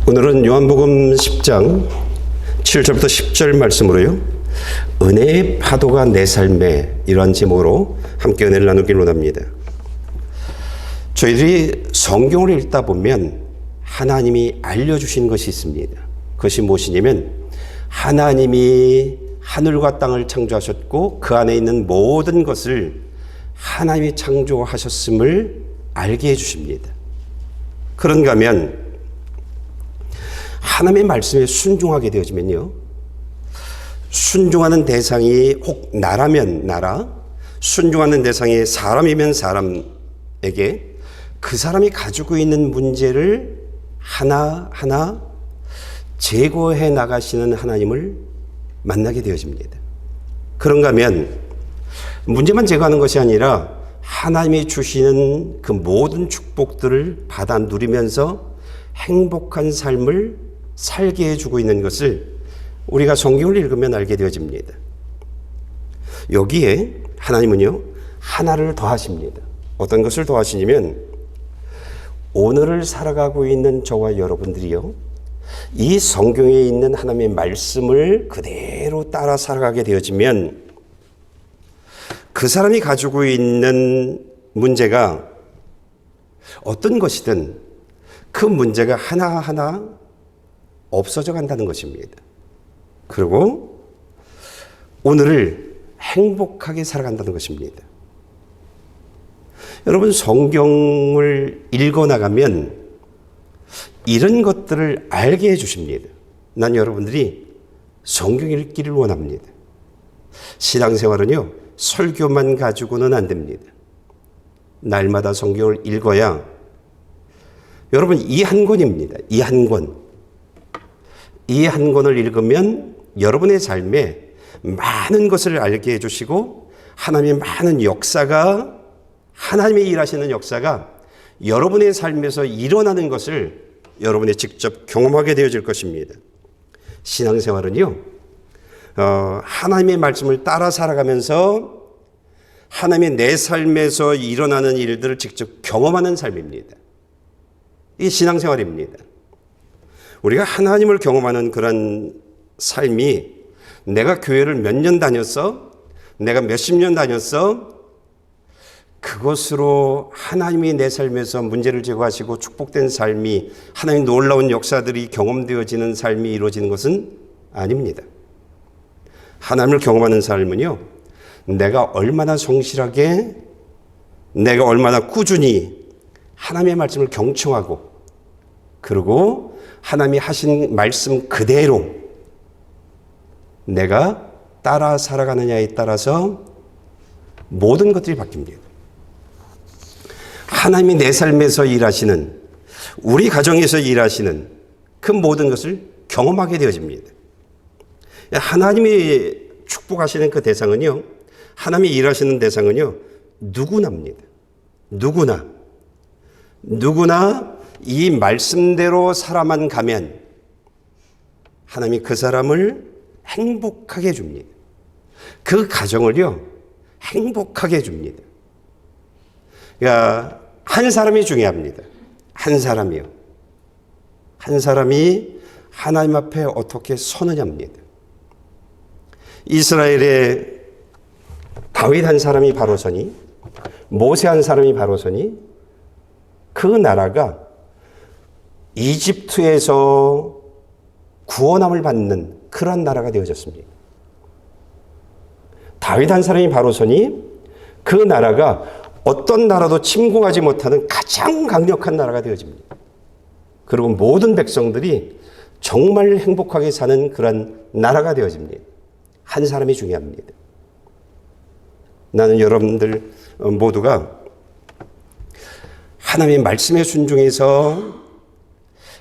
오늘은 요한복음 10장 7절부터 10절 말씀으로요, 은혜의 파도가 내 삶에, 이러한 제목으로 함께 은혜를 나누기를 원합니다. 저희들이 성경을 읽다 보면 하나님이 알려주신 것이 있습니다. 그것이 무엇이냐면, 하나님이 하늘과 땅을 창조하셨고 그 안에 있는 모든 것을 하나님이 창조하셨음을 알게 해주십니다. 그런가 하면 하나님의 말씀에 순종하게 되어지면요, 순종하는 대상이 혹 나라면 나라, 순종하는 대상이 사람이면 사람에게 그 사람이 가지고 있는 문제를 하나하나 제거해 나가시는 하나님을 만나게 되어집니다. 그런가 하면 문제만 제거하는 것이 아니라 하나님이 주시는 그 모든 축복들을 받아 누리면서 행복한 삶을 살게 해주고 있는 것을 우리가 성경을 읽으면 알게 되어집니다. 여기에 하나님은요, 하나를 더하십니다. 어떤 것을 더하시냐면, 오늘을 살아가고 있는 저와 여러분들이요, 이 성경에 있는 하나님의 말씀을 그대로 따라 살아가게 되어지면 그 사람이 가지고 있는 문제가 어떤 것이든 그 문제가 하나하나 없어져 간다는 것입니다. 그리고 오늘을 행복하게 살아간다는 것입니다. 여러분, 성경을 읽어나가면 이런 것들을 알게 해주십니다. 난 여러분들이 성경 읽기를 원합니다. 신앙생활은요, 설교만 가지고는 안 됩니다. 날마다 성경을 읽어야, 여러분, 이 한 권입니다. 이 한 권. 이 한 권을 읽으면 여러분의 삶에 많은 것을 알게 해주시고, 하나님의 많은 역사가, 하나님의 일하시는 역사가 여러분의 삶에서 일어나는 것을 여러분이 직접 경험하게 되어질 것입니다. 신앙생활은요, 하나님의 말씀을 따라 살아가면서 하나님의 내 삶에서 일어나는 일들을 직접 경험하는 삶입니다. 이게 신앙생활입니다. 우리가 하나님을 경험하는 그런 삶이, 내가 교회를 몇 년 다녔어? 내가 몇십 년 다녔어? 그것으로 하나님이 내 삶에서 문제를 제거하시고 축복된 삶이, 하나님의 놀라운 역사들이 경험되어지는 삶이 이루어지는 것은 아닙니다. 하나님을 경험하는 삶은요, 내가 얼마나 성실하게, 내가 얼마나 꾸준히 하나님의 말씀을 경청하고, 그리고 하나님이 하신 말씀 그대로 내가 따라 살아가느냐에 따라서 모든 것들이 바뀝니다. 하나님이 내 삶에서 일하시는, 우리 가정에서 일하시는 그 모든 것을 경험하게 되어집니다. 하나님이 축복하시는 그 대상은요, 하나님이 일하시는 대상은요, 누구나입니다. 누구나 이 말씀대로 살아만 가면 하나님이 그 사람을 행복하게 해줍니다. 그 가정을요, 행복하게 해줍니다. 그러니까 한 사람이 중요합니다. 한 사람이요. 한 사람이 하나님 앞에 어떻게 서느냐입니다. 이스라엘의 다윗 한 사람이 바로 서니, 모세 한 사람이 바로 서니, 그 나라가 이집트에서 구원함을 받는 그런 나라가 되어졌습니다. 다윗 한 사람이 바로 서니 그 나라가 어떤 나라도 침공하지 못하는 가장 강력한 나라가 되어집니다. 그리고 모든 백성들이 정말 행복하게 사는 그런 나라가 되어집니다. 한 사람이 중요합니다. 나는 여러분들 모두가 하나님의 말씀에 순종해서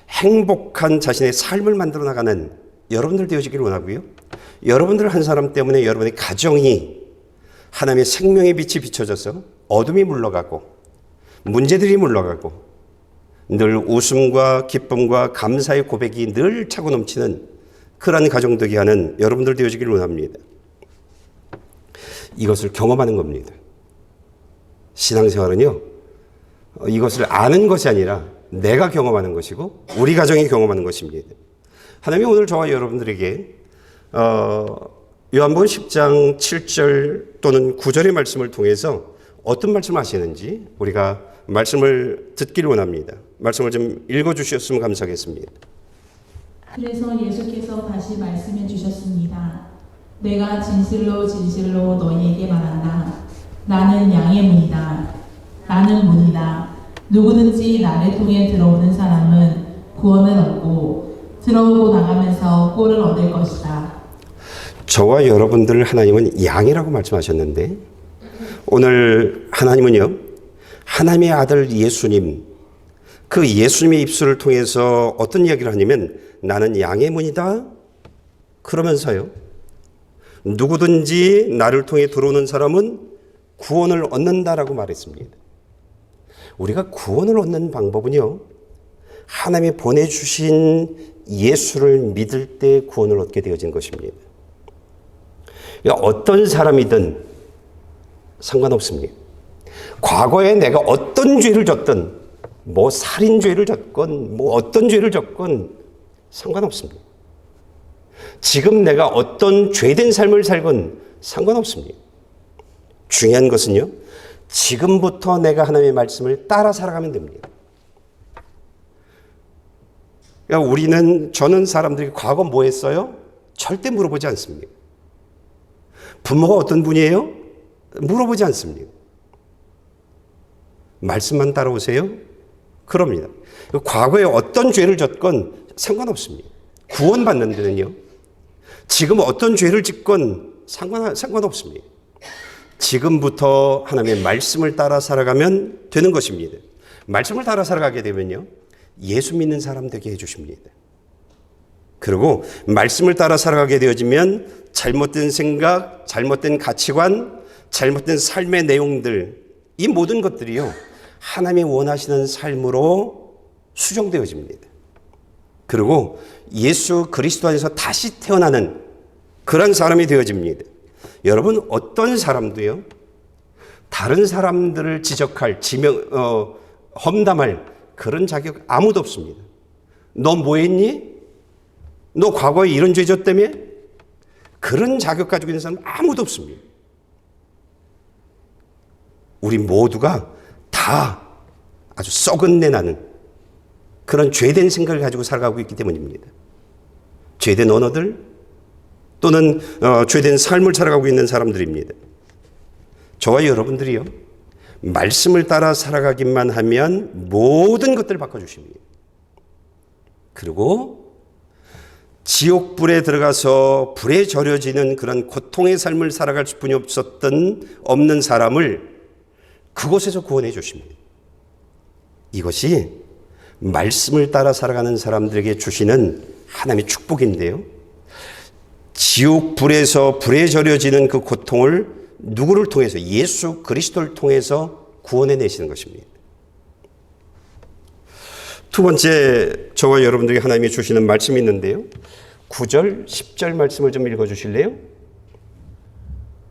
행복한 자신의 삶을 만들어 나가는 여러분들 되어지기를 원하고요, 여러분들 한 사람 때문에 여러분의 가정이 하나님의 생명의 빛이 비춰져서 어둠이 물러가고 문제들이 물러가고 늘 웃음과 기쁨과 감사의 고백이 늘 차고 넘치는 그러한 가정 되게 하는 여러분들 되어지기를 원합니다. 이것을 경험하는 겁니다. 신앙생활은요, 이것을 아는 것이 아니라 내가 경험하는 것이고 우리 가정이 경험하는 것입니다. 하나님이 오늘 저와 여러분들에게 요한복음 10장 7절 또는 9절의 말씀을 통해서 어떤 말씀을 하시는지 우리가 말씀을 듣기를 원합니다. 말씀을 좀 읽어주셨으면 감사하겠습니다. 그래서 예수께서 다시 말씀해 주셨습니다. 내가 진실로 진실로 너희에게 말한다. 나는 양의 문이다. 나는 문이다. 누구든지 나를 통해 들어오는 사람은 구원을 얻고 들어오고 나가면서 꼴을 얻을 것이다. 저와 여러분들 하나님은 양이라고 말씀하셨는데 오늘 하나님은요, 하나님의 아들 예수님, 그 예수님의 입술을 통해서 어떤 이야기를 하냐면 나는 양의 문이다 그러면서요, 누구든지 나를 통해 들어오는 사람은 구원을 얻는다라고 말했습니다. 우리가 구원을 얻는 방법은요, 하나님이 보내주신 예수를 믿을 때 구원을 얻게 되어진 것입니다. 어떤 사람이든 상관없습니다. 과거에 내가 어떤 죄를 졌든, 뭐 살인죄를 졌건, 뭐 어떤 죄를 졌건 상관없습니다. 지금 내가 어떤 죄된 삶을 살건 상관없습니다. 중요한 것은요, 지금부터 내가 하나님의 말씀을 따라 살아가면 됩니다. 그러니까 저는 사람들이 과거 뭐 했어요? 절대 물어보지 않습니다. 부모가 어떤 분이에요? 물어보지 않습니다. 말씀만 따라오세요? 그럽니다. 과거에 어떤 죄를 졌건 상관없습니다. 구원받는 데는요, 지금 어떤 죄를 짓건 상관없습니다. 지금부터 하나님의 말씀을 따라 살아가면 되는 것입니다. 말씀을 따라 살아가게 되면요, 예수 믿는 사람 되게 해주십니다. 그리고 말씀을 따라 살아가게 되어지면 잘못된 생각, 잘못된 가치관, 잘못된 삶의 내용들, 이 모든 것들이요, 하나님이 원하시는 삶으로 수정되어집니다. 그리고 예수 그리스도 안에서 다시 태어나는 그런 사람이 되어집니다. 여러분, 어떤 사람도요, 다른 사람들을 지적할, 험담할 그런 자격 아무도 없습니다. 너 뭐 했니? 너 과거에 이런 죄 졌다며? 그런 자격 가지고 있는 사람 아무도 없습니다. 우리 모두가 다 아주 썩은 내 나는 그런 죄된 생각을 가지고 살아가고 있기 때문입니다. 죄된 언어들 또는 죄된 삶을 살아가고 있는 사람들입니다. 저와 여러분들이요, 말씀을 따라 살아가기만 하면 모든 것들을 바꿔주십니다. 그리고 지옥불에 들어가서 불에 절여지는 그런 고통의 삶을 살아갈 수뿐이 없는 사람을 그곳에서 구원해 주십니다. 이것이 말씀을 따라 살아가는 사람들에게 주시는 하나님의 축복인데요, 지옥불에서 불에 절여지는 그 고통을 누구를 통해서? 예수 그리스도를 통해서 구원해 내시는 것입니다. 두 번째, 저와 여러분들에게 하나님이 주시는 말씀이 있는데요, 9절, 10절 말씀을 좀 읽어주실래요?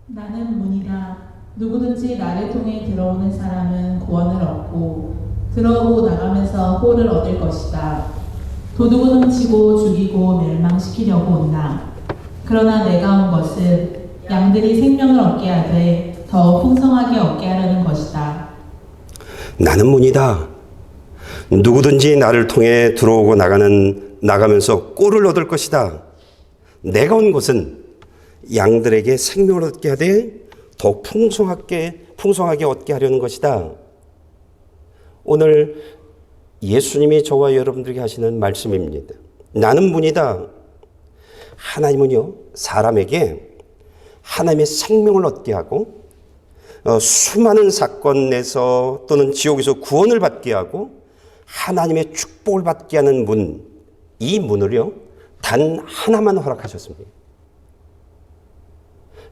나는 문이다. 누구든지 나를 통해 들어오는 사람은 구원을 얻고 들어오고 나가면서 꼴을 얻을 것이다. 도둑은 훔치고 죽이고 멸망시키려고 온다. 그러나 내가 온 것은 양들이 생명을 얻게 하되 더 풍성하게 얻게 하려는 것이다. 나는 문이다. 누구든지 나를 통해 들어오고 나가면서 꼴을 얻을 것이다. 내가 온 것은 양들에게 생명을 얻게 하되 더 풍성하게 얻게 하려는 것이다. 오늘 예수님이 저와 여러분들에게 하시는 말씀입니다. 나는 문이다. 하나님은요, 사람에게 하나님의 생명을 얻게 하고 수많은 사건에서 또는 지옥에서 구원을 받게 하고 하나님의 축복을 받게 하는 문, 이 문을요, 단 하나만 허락하셨습니다.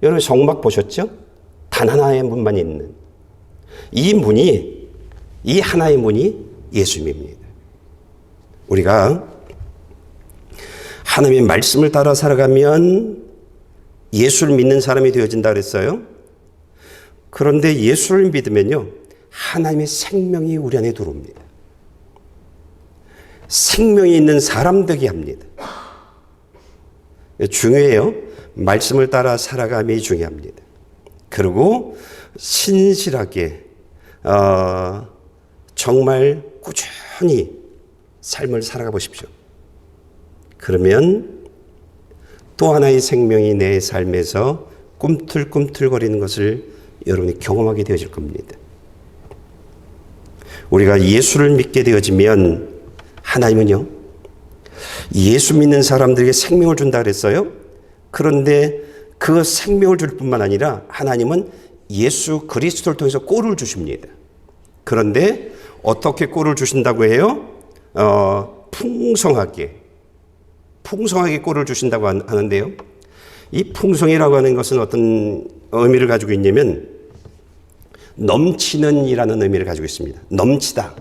여러분 성막 보셨죠? 단 하나의 문만 있는 이 하나의 문이 예수님입니다. 우리가 하나님의 말씀을 따라 살아가면 예수를 믿는 사람이 되어진다 그랬어요. 그런데 예수를 믿으면요, 하나님의 생명이 우리 안에 들어옵니다. 생명이 있는 사람 되게 합니다. 중요해요. 말씀을 따라 살아감이 중요합니다. 그리고 신실하게 정말 꾸준히 삶을 살아가 보십시오. 그러면 또 하나의 생명이 내 삶에서 꿈틀꿈틀거리는 것을 여러분이 경험하게 되어질 겁니다. 우리가 예수를 믿게 되어지면 하나님은요, 예수 믿는 사람들에게 생명을 준다 그랬어요. 그런데 그 생명을 줄 뿐만 아니라 하나님은 예수 그리스도를 통해서 꼴을 주십니다. 그런데 어떻게 꼴을 주신다고 해요? 풍성하게 꼴을 주신다고 하는데요. 이 풍성이라고 하는 것은 어떤 의미를 가지고 있냐면 넘치는 이라는 의미를 가지고 있습니다. 넘치다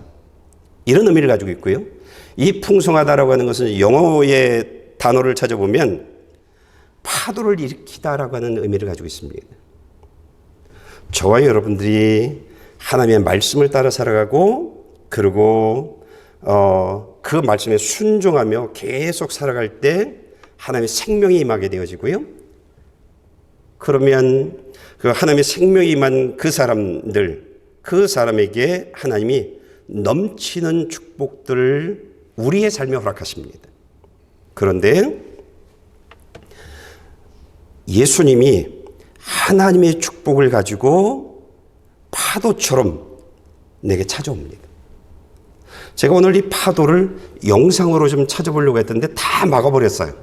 이런 의미를 가지고 있고요. 이 풍성하다라고 하는 것은 영어의 단어를 찾아보면 파도를 일으키다라고 하는 의미를 가지고 있습니다. 저와 여러분들이 하나님의 말씀을 따라 살아가고 그리고 그 말씀에 순종하며 계속 살아갈 때 하나님의 생명이 임하게 되어지고요. 그러면 그 하나님의 생명이 임한 그 사람에게 하나님이 넘치는 축복들을 우리의 삶에 허락하십니다. 그런데 예수님이 하나님의 축복을 가지고 파도처럼 내게 찾아옵니다. 제가 오늘 이 파도를 영상으로 좀 찾아보려고 했던데 다 막아버렸어요.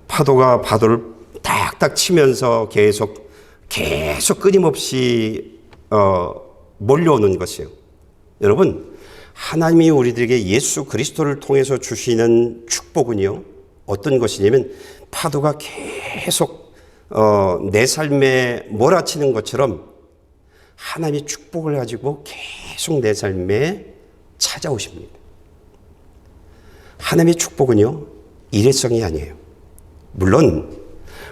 파도가 파도를 딱딱 치면서 계속 끊임없이 몰려오는 것이에요. 여러분, 하나님이 우리들에게 예수 그리스도를 통해서 주시는 축복은요, 어떤 것이냐면 파도가 계속 내 삶에 몰아치는 것처럼 하나님의 축복을 가지고 계속 내 삶에 찾아오십니다. 하나님의 축복은요, 일회성이 아니에요. 물론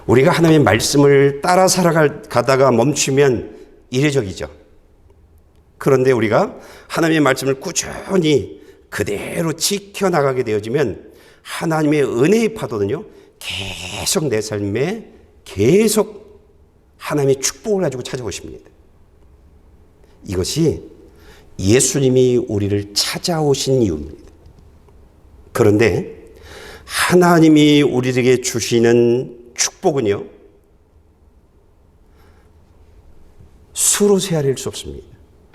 우리가 하나님의 말씀을 따라 살아가다가 멈추면 이례적이죠. 그런데 우리가 하나님의 말씀을 꾸준히 그대로 지켜나가게 되어지면 하나님의 은혜의 파도는요, 계속 내 삶에 계속 하나님의 축복을 가지고 찾아오십니다. 이것이 예수님이 우리를 찾아오신 이유입니다. 그런데 하나님이 우리에게 주시는 축복은요, 수로 헤아릴 수 없습니다.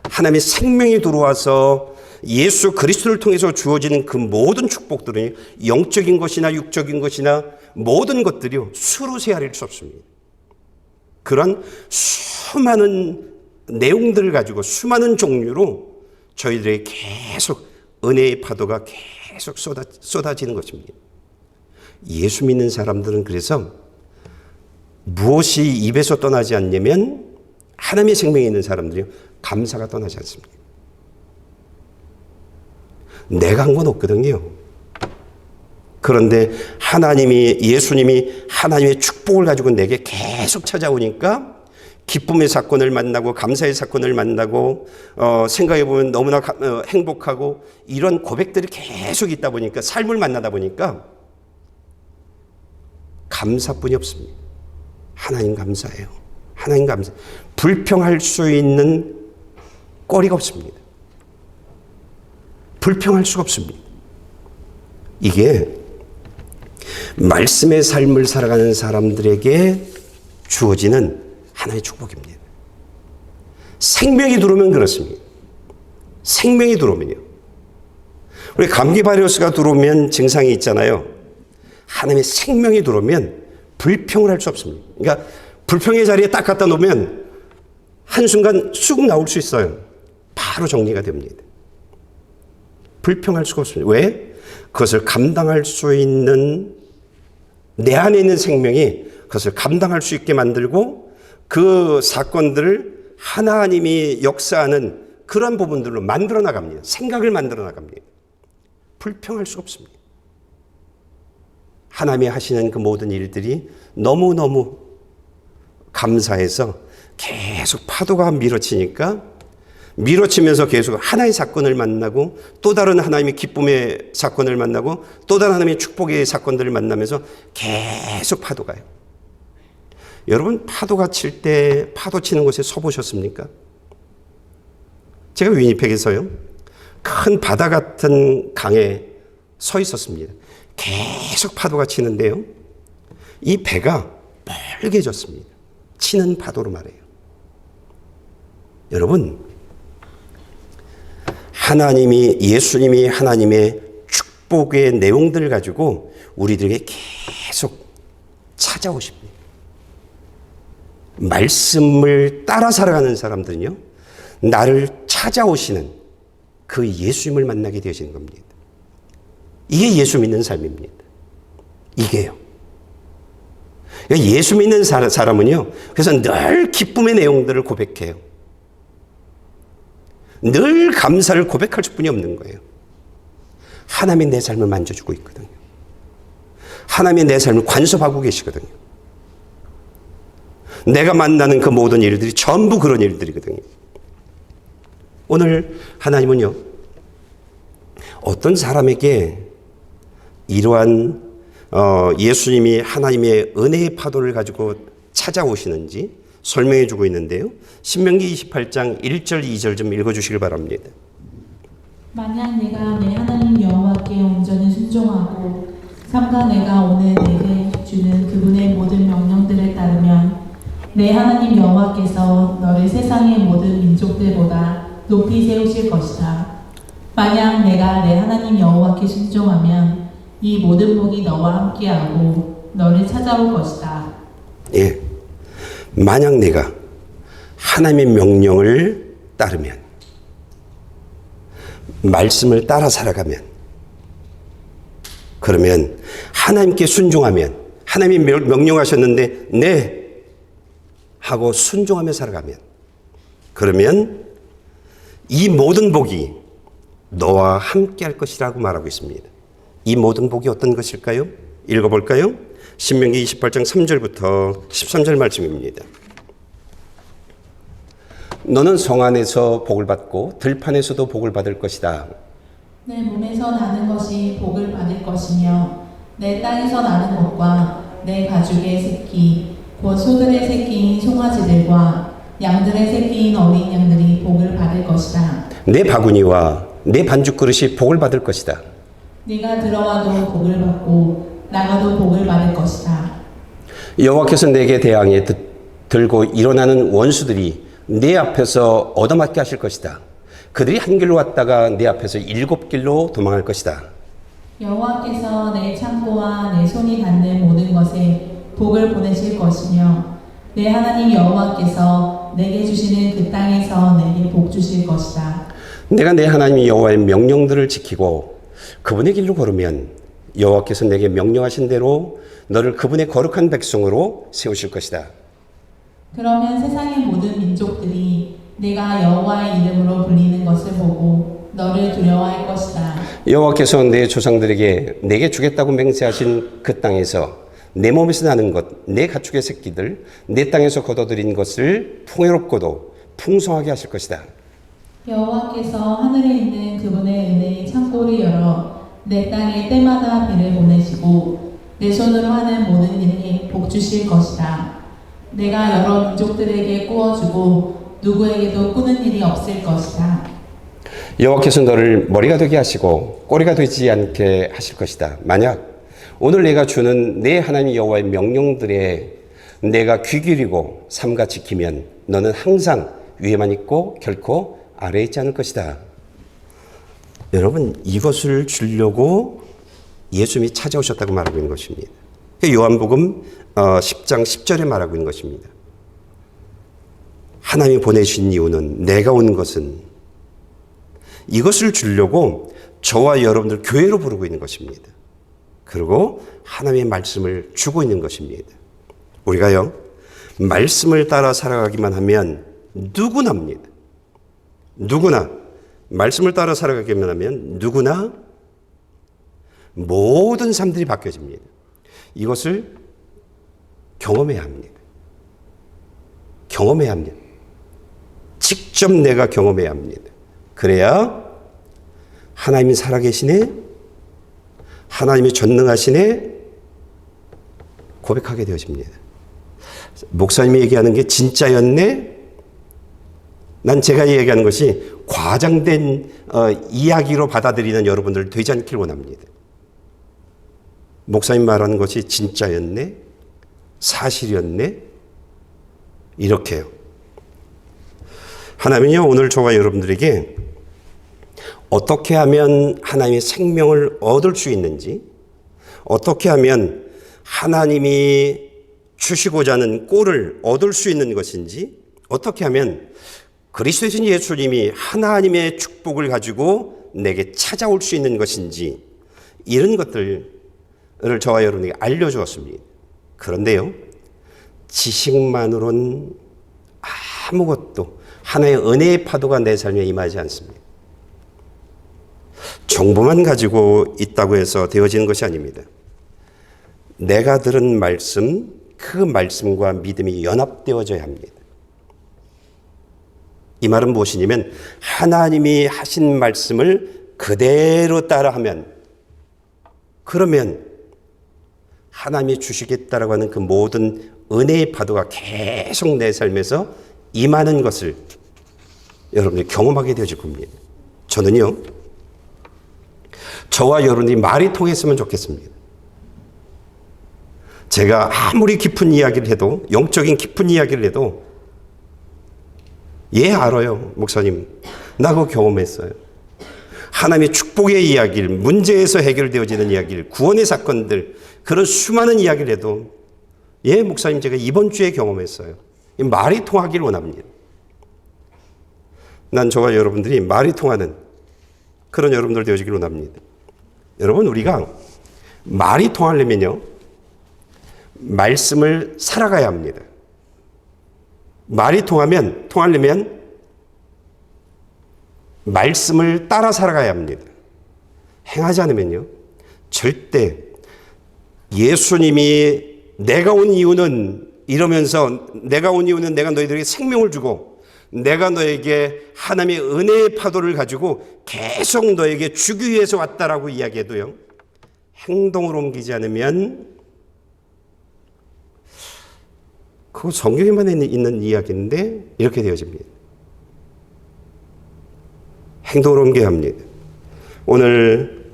하나님의 생명이 들어와서 예수 그리스도를 통해서 주어지는 그 모든 축복들은 영적인 것이나 육적인 것이나 모든 것들이요, 수로 헤아릴 수 없습니다. 그런 수많은 내용들을 가지고 수많은 종류로 저희들에게 계속 은혜의 파도가 계속 쏟아지는 것입니다. 예수 믿는 사람들은 그래서 무엇이 입에서 떠나지 않냐면 하나님의 생명이 있는 사람들이요, 감사가 떠나지 않습니다. 내가 한 건 없거든요. 그런데 예수님이 하나님의 축복을 가지고 내게 계속 찾아오니까 기쁨의 사건을 만나고 감사의 사건을 만나고 생각해보면 너무나 행복하고 이런 고백들이 계속 있다 보니까 삶을 만나다 보니까 감사뿐이 없습니다. 하나님 감사해요. 하나님 감사. 불평할 수 있는 거리가 없습니다. 불평할 수가 없습니다. 이게 말씀의 삶을 살아가는 사람들에게 주어지는 하나의 축복입니다. 생명이 들어오면 그렇습니다. 생명이 들어오면요. 우리 감기 바이러스가 들어오면 증상이 있잖아요. 하나님의 생명이 들어오면 불평을 할 수 없습니다. 그러니까 불평의 자리에 딱 갖다 놓으면 한순간 쑥 나올 수 있어요. 바로 정리가 됩니다. 불평할 수가 없습니다. 왜? 그것을 감당할 수 있는 내 안에 있는 생명이 그것을 감당할 수 있게 만들고 그 사건들을 하나님이 역사하는 그런 부분들로 만들어 나갑니다. 생각을 만들어 나갑니다. 불평할 수가 없습니다. 하나님이 하시는 그 모든 일들이 너무너무 감사해서 계속 파도가 밀어치니까 밀어치면서 계속 하나의 사건을 만나고 또 다른 하나님의 기쁨의 사건을 만나고 또 다른 하나님의 축복의 사건들을 만나면서 계속 파도가요. 여러분 파도가 칠 때 파도 치는 곳에 서 보셨습니까? 제가 위니펙에서요. 큰 바다 같은 강에 서 있었습니다. 계속 파도가 치는데요. 이 배가 빨개졌습니다. 치는 파도로 말해요. 여러분, 예수님이 하나님의 축복의 내용들을 가지고 우리들에게 계속 찾아오십니다. 말씀을 따라 살아가는 사람들은요, 나를 찾아오시는 그 예수님을 만나게 되어지는 겁니다. 이게 예수 믿는 삶입니다. 이게요. 예수 믿는 사람은요, 그래서 늘 기쁨의 내용들을 고백해요. 늘 감사를 고백할 수뿐이 없는 거예요. 하나님이 내 삶을 만져주고 있거든요. 하나님이 내 삶을 관섭하고 계시거든요. 내가 만나는 그 모든 일들이 전부 그런 일들이거든요. 오늘 하나님은요, 어떤 사람에게 이러한 예수님이 하나님의 은혜의 파도를 가지고 찾아오시는지 설명해 주고 있는데요. 신명기 28장 1절 2절 좀 읽어주시길 바랍니다. 만약 내가 내 하나님 여호와께 온전히 순종하고 삼가 내가 오늘 내게 주는 그분의 모든 명령들을 따르면 내 하나님 여호와께서 너를 세상의 모든 민족들보다 높이 세우실 것이다. 만약 내가 내 하나님 여호와께 순종하면 이 모든 복이 너와 함께하고 너를 찾아올 것이다. 예. 만약 내가 하나님의 명령을 따르면, 말씀을 따라 살아가면, 그러면 하나님께 순종하면, 하나님이 명령하셨는데 네 하고 순종하며 살아가면, 그러면 이 모든 복이 너와 함께 할 것이라고 말하고 있습니다. 이 모든 복이 어떤 것일까요? 읽어볼까요? 신명기 28장 3절부터 13절 말씀입니다. 너는 성 안에서 복을 받고 들판에서도 복을 받을 것이다. 내 몸에서 나는 것이 복을 받을 것이며 내 땅에서 나는 것과 내 가죽의 새끼 곧 소들의 새끼인 송아지들과 양들의 새끼인 어린 양들이 복을 받을 것이다. 내 바구니와 내 반죽 그릇이 복을 받을 것이다. 네가 들어와도 복을 받고 나가도 복을 받을 것이다. 여호와께서 내게 대항해 들고 일어나는 원수들이 내 앞에서 얻어맞게 하실 것이다. 그들이 한 길로 왔다가 내 앞에서 7길로 도망할 것이다. 여호와께서 내 창고와 내 손이 닿는 모든 것에 복을 보내실 것이며 내 하나님 여호와께서 내게 주시는 그 땅에서 내게 복 주실 것이다. 내가 내 하나님 여호와의 명령들을 지키고 그분의 길로 걸으면 여호와께서 내게 명령하신 대로 너를 그분의 거룩한 백성으로 세우실 것이다. 그러면 세상의 모든 민족들이 내가 여호와의 이름으로 불리는 것을 보고 너를 두려워할 것이다. 여호와께서 내 조상들에게 내게 주겠다고 맹세하신 그 땅에서 내 몸에서 나는 것, 내 가축의 새끼들, 내 땅에서 거둬들인 것을 풍요롭고도 풍성하게 하실 것이다. 여호와께서 하늘에 있는 그분의 은혜의 창고를 열어 내 땅에 때마다 비를 보내시고 내 손으로 하는 모든 일에 복 주실 것이다. 내가 여러 민족들에게 꾸어주고 누구에게도 꾸는 일이 없을 것이다. 여호와께서 너를 머리가 되게 하시고 꼬리가 되지 않게 하실 것이다. 만약 오늘 내가 주는 내 하나님 여호와의 명령들에 내가 귀 기울이고 삼가 지키면 너는 항상 위에만 있고 결코 아래에 있지 않을 것이다. 여러분, 이것을 주려고 예수님이 찾아오셨다고 말하고 있는 것입니다. 요한복음 10장 10절에 말하고 있는 것입니다. 하나님이 보내신 이유는, 내가 온 것은 이것을 주려고 저와 여러분들 교회로 부르고 있는 것입니다. 그리고 하나님의 말씀을 주고 있는 것입니다. 우리가요, 말씀을 따라 살아가기만 하면 누구나입니다. 누구나 말씀을 따라 살아가기만 하면 누구나 모든 삶들이 바뀌어집니다. 이것을 경험해야 합니다. 경험해야 합니다. 직접 내가 경험해야 합니다. 그래야 하나님이 살아계시네, 하나님이 전능하시네 고백하게 되어집니다. 목사님이 얘기하는 게 진짜였네? 난 제가 얘기하는 것이 과장된 이야기로 받아들이는 여러분들 되지 않길 원합니다. 목사님 말하는 것이 진짜였네? 사실이었네? 이렇게요. 하나님은요, 오늘 저와 여러분들에게 어떻게 하면 하나님의 생명을 얻을 수 있는지, 어떻게 하면 하나님이 주시고자 하는 꼴을 얻을 수 있는 것인지, 어떻게 하면 그리스도이신 예수님이 하나님의 축복을 가지고 내게 찾아올 수 있는 것인지, 이런 것들을 저와 여러분에게 알려주었습니다. 그런데요, 지식만으로는 아무것도 하나의 은혜의 파도가 내 삶에 임하지 않습니다. 정보만 가지고 있다고 해서 되어지는 것이 아닙니다. 내가 들은 말씀, 그 말씀과 믿음이 연합되어져야 합니다. 이 말은 무엇이냐면 하나님이 하신 말씀을 그대로 따라하면, 그러면 하나님이 주시겠다라고 하는 그 모든 은혜의 파도가 계속 내 삶에서 임하는 것을 여러분들이 경험하게 되어질 겁니다. 저는요, 저와 여러분이 말이 통했으면 좋겠습니다. 제가 아무리 깊은 이야기를 해도, 영적인 깊은 이야기를 해도, 예, 알아요, 목사님. 나 그거 경험했어요. 하나님의 축복의 이야기를, 문제에서 해결되어지는 이야기를, 구원의 사건들, 그런 수많은 이야기를 해도, 예, 목사님, 제가 이번 주에 경험했어요. 말이 통하기를 원합니다. 난 저와 여러분들이 말이 통하는 그런 여러분들 되어지기를 원합니다. 여러분, 우리가 말이 통하려면요, 말씀을 살아가야 합니다. 말이 통하려면 말씀을 따라 살아가야 합니다. 행하지 않으면요, 절대 예수님이 내가 온 이유는 이러면서, 내가 온 이유는 내가 너희들에게 생명을 주고 내가 너에게 하나님의 은혜의 파도를 가지고 계속 너에게 주기 위해서 왔다라고 이야기해도요, 행동으로 옮기지 않으면 그거 성경에만 있는 이야기인데 이렇게 되어집니다. 행동으로 옮겨야 합니다. 오늘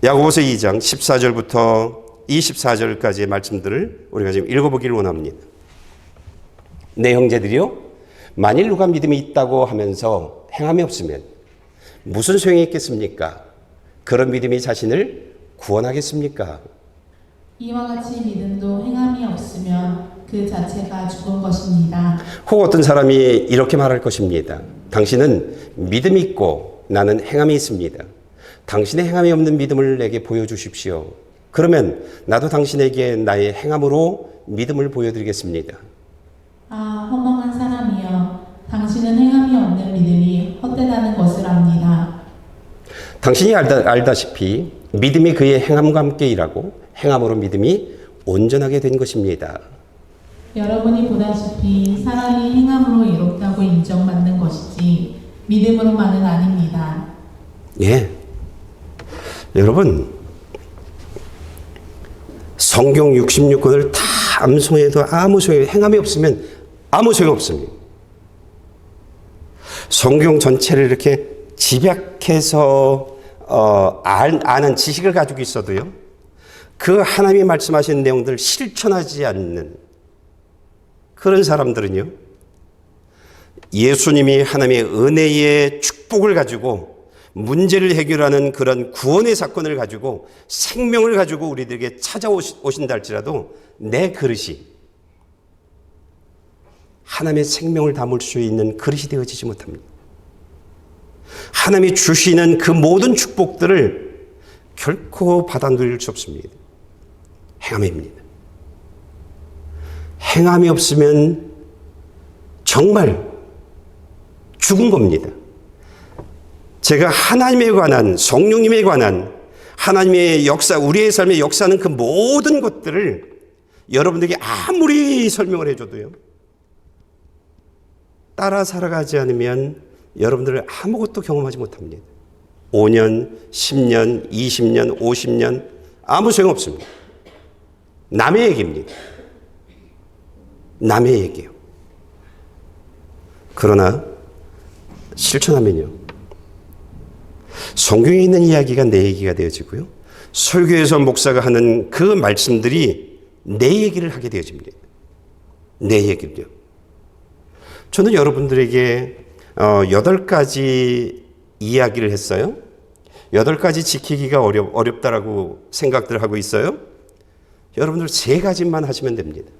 야고보서 2장 14절부터 24절까지의 말씀들을 우리가 지금 읽어보기를 원합니다. 내 형제들이요, 만일 누가 믿음이 있다고 하면서 행함이 없으면 무슨 소용이 있겠습니까? 그런 믿음이 자신을 구원하겠습니까? 이와 같이 믿음도 행함이 없으면 그 자체가 죽은 것입니다. 혹 어떤 사람이 이렇게 말할 것입니다. 당신은 믿음이 있고 나는 행함이 있습니다. 당신의 행함이 없는 믿음을 내게 보여주십시오. 그러면 나도 당신에게 나의 행함으로 믿음을 보여드리겠습니다. 아, 허망한 사람이여, 당신은 행함이 없는 믿음이 헛되다는 것을 압니다. 당신이 알다시피 믿음이 그의 행함과 함께 일하고 행함으로 믿음이 온전하게 된 것입니다. 여러분이 보다시피 사람이 행함으로 이롭다고 인정받는 것이지 믿음으로만은 아닙니다. 예, 여러분, 성경 66권을 다 암송해도 아무 소용이, 행함이 없으면 아무 소용 없습니다. 성경 전체를 이렇게 집약해서 아는 지식을 가지고 있어도요, 그 하나님이 말씀하신 내용들을 실천하지 않는 그런 사람들은요, 예수님이 하나님의 은혜의 축복을 가지고 문제를 해결하는 그런 구원의 사건을 가지고 생명을 가지고 우리들에게 찾아오신다 할지라도 내 그릇이 하나님의 생명을 담을 수 있는 그릇이 되어지지 못합니다. 하나님이 주시는 그 모든 축복들을 결코 받아 누릴 수 없습니다. 행함입니다. 행함이 없으면 정말 죽은 겁니다. 제가 하나님에 관한, 성령님에 관한 하나님의 역사, 우리의 삶에 역사하는 그 모든 것들을 여러분들에게 아무리 설명을 해줘도요, 따라 살아가지 않으면 여러분들 아무것도 경험하지 못합니다. 5년, 10년, 20년, 50년 아무 소용없습니다. 남의 얘기입니다. 남의 얘기예요. 그러나 실천하면요, 성경에 있는 이야기가 내 얘기가 되어지고요, 설교에서 목사가 하는 그 말씀들이 내 얘기를 하게 되어집니다. 내 얘기를요. 저는 여러분들에게 8가지 이야기를 했어요. 8가지 지키기가 어렵다라고 생각들 하고 있어요. 여러분들 3가지만 하시면 됩니다.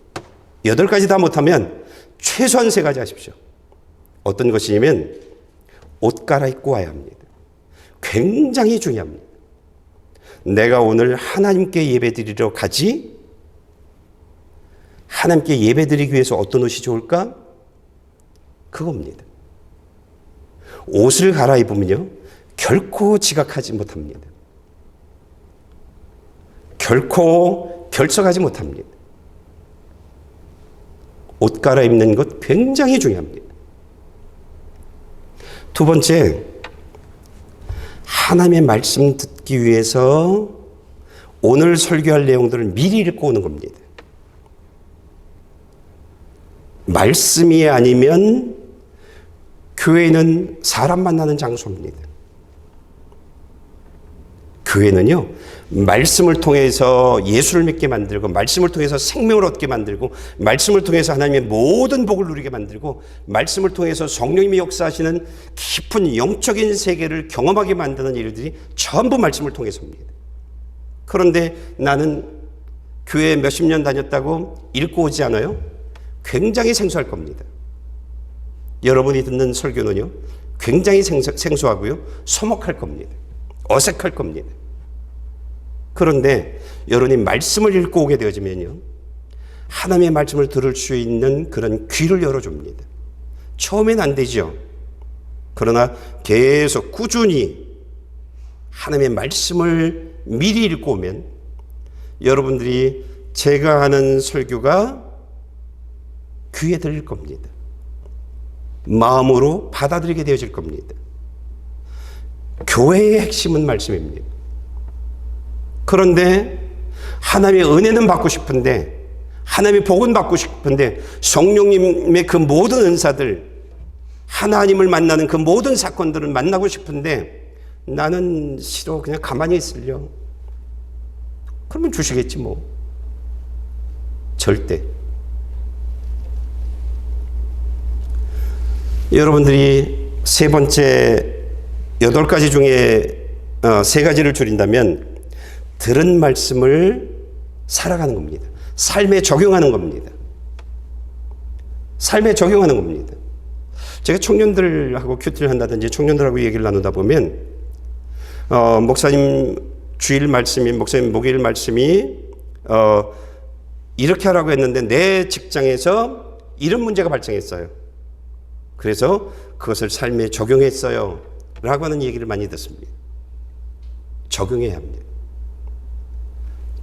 8가지 다 못하면 최소한 3가지 하십시오. 어떤 것이냐면 옷 갈아입고 와야 합니다. 굉장히 중요합니다. 내가 오늘 하나님께 예배드리러 가지? 하나님께 예배드리기 위해서 어떤 옷이 좋을까? 그겁니다. 옷을 갈아입으면요, 결코 지각하지 못합니다. 결코 결석하지 못합니다. 옷 갈아입는 것 굉장히 중요합니다. 2번째, 하나님의 말씀 듣기 위해서 오늘 설교할 내용들을 미리 읽고 오는 겁니다. 말씀이 아니면 교회는 사람 만나는 장소입니다. 교회는요, 말씀을 통해서 예수를 믿게 만들고, 말씀을 통해서 생명을 얻게 만들고, 말씀을 통해서 하나님의 모든 복을 누리게 만들고, 말씀을 통해서 성령님이 역사하시는 깊은 영적인 세계를 경험하게 만드는 일들이 전부 말씀을 통해서입니다. 그런데 나는 교회에 몇십 년 다녔다고 읽고 오지 않아요? 굉장히 생소할 겁니다. 여러분이 듣는 설교는요, 굉장히 생소하고요, 서먹할 겁니다. 어색할 겁니다. 그런데 여러분이 말씀을 읽고 오게 되어지면요, 하나님의 말씀을 들을 수 있는 그런 귀를 열어줍니다. 처음엔 안 되죠. 그러나 계속 꾸준히 하나님의 말씀을 미리 읽고 오면 여러분들이 제가 하는 설교가 귀에 들릴 겁니다. 마음으로 받아들이게 되어질 겁니다. 교회의 핵심은 말씀입니다. 그런데 하나님의 은혜는 받고 싶은데, 하나님의 복은 받고 싶은데, 성령님의 그 모든 은사들, 하나님을 만나는 그 모든 사건들을 만나고 싶은데 나는 싫어, 그냥 가만히 있으려. 그러면 주시겠지 뭐. 절대. 여러분들이 3번째 8가지 중에 3가지를 줄인다면 들은 말씀을 살아가는 겁니다. 삶에 적용하는 겁니다. 삶에 적용하는 겁니다. 제가 청년들하고 큐티를 한다든지 청년들하고 얘기를 나누다 보면 목사님 주일 말씀이, 목사님 목요일 말씀이 이렇게 하라고 했는데 내 직장에서 이런 문제가 발생했어요. 그래서 그것을 삶에 적용했어요 라고 하는 얘기를 많이 듣습니다. 적용해야 합니다.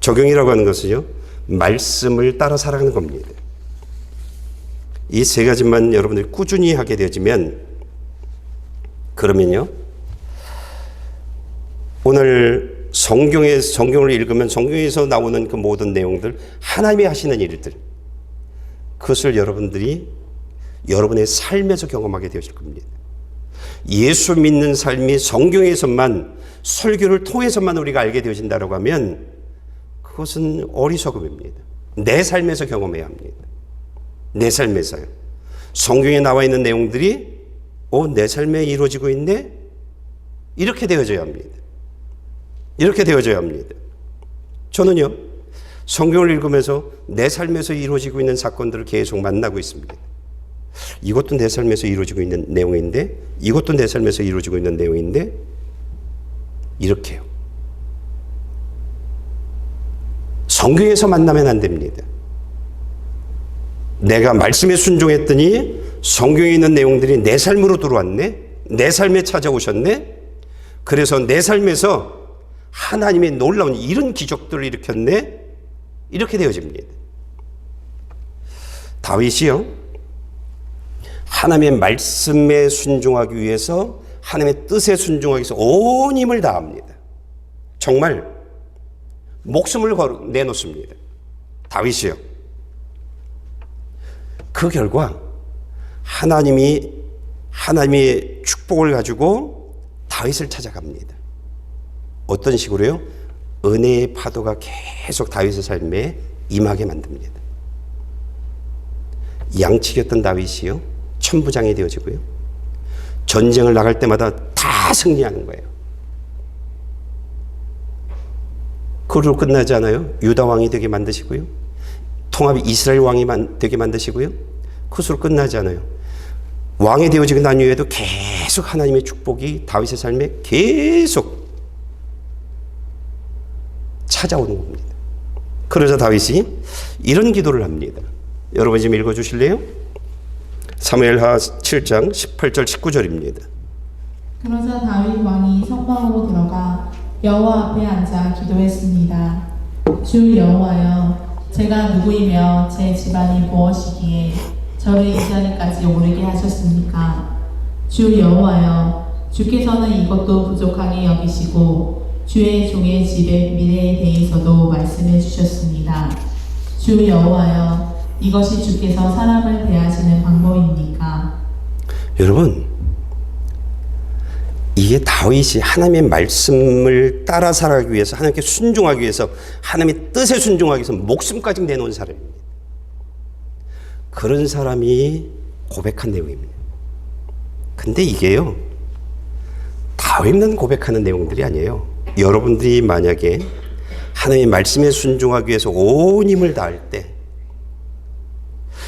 적용이라고 하는 것은요, 말씀을 따라 살아가는 겁니다. 이 3가지만 여러분들이 꾸준히 하게 되어지면, 그러면요, 오늘 성경을 읽으면 성경에서 나오는 그 모든 내용들, 하나님이 하시는 일들, 그것을 여러분들이 여러분의 삶에서 경험하게 되어질 겁니다. 예수 믿는 삶이 성경에서만, 설교를 통해서만 우리가 알게 되어진다고 하면 그것은 어리석음입니다. 내 삶에서 경험해야 합니다. 내 삶에서요. 성경에 나와 있는 내용들이 내 삶에 이루어지고 있네? 이렇게 되어져야 합니다. 이렇게 되어져야 합니다. 저는요, 성경을 읽으면서 내 삶에서 이루어지고 있는 사건들을 계속 만나고 있습니다. 이것도 내 삶에서 이루어지고 있는 내용인데, 이것도 내 삶에서 이루어지고 있는 내용인데, 이렇게요. 성경에서 만나면 안 됩니다. 내가 말씀에 순종했더니 성경에 있는 내용들이 내 삶으로 들어왔네? 내 삶에 찾아오셨네? 그래서 내 삶에서 하나님의 놀라운 이런 기적들을 일으켰네? 이렇게 되어집니다. 다윗이요, 하나님의 말씀에 순종하기 위해서, 하나님의 뜻에 순종하기 위해서 온 힘을 다합니다. 정말 목숨을 내놓습니다. 다윗이요. 그 결과 하나님의 축복을 가지고 다윗을 찾아갑니다. 어떤 식으로요? 은혜의 파도가 계속 다윗의 삶에 임하게 만듭니다. 양치기였던 다윗이요, 천부장이 되어지고요, 전쟁을 나갈 때마다 다 승리하는 거예요. 그걸로 끝나지 않아요. 유다 왕이 되게 만드시고요, 통합 이스라엘 왕이 되게 만드시고요, 그것으로 끝나지 않아요. 왕이 되어지고 난 이후에도 계속 하나님의 축복이 다윗의 삶에 계속 찾아오는 겁니다. 그러자 다윗이 이런 기도를 합니다. 여러분 지금 읽어주실래요? 사무엘하 7장 18절 19절입니다. 그러자 다윗 왕이 성방으로 들어가 여호와 앞에 앉아 기도했습니다. 주 여호와여, 제가 누구이며 제 집안이 무엇이기에 저를 이 자리까지 오르게 하셨습니까? 주 여호와여, 주께서는 이것도 부족하게 여기시고 주의 종의 집의 미래에 대해서도 말씀해 주셨습니다. 주 여호와여, 이것이 주께서 사람을 대하시는 방법입니까? 여러분, 이게 다윗이 하나님의 말씀을 따라 살아가기 위해서, 하나님께 순종하기 위해서, 하나님의 뜻에 순종하기 위해서 목숨까지 내놓은 사람입니다. 그런 사람이 고백한 내용입니다. 근데 이게요, 다윗만 고백하는 내용들이 아니에요. 여러분들이 만약에 하나님의 말씀에 순종하기 위해서 온 힘을 다할 때,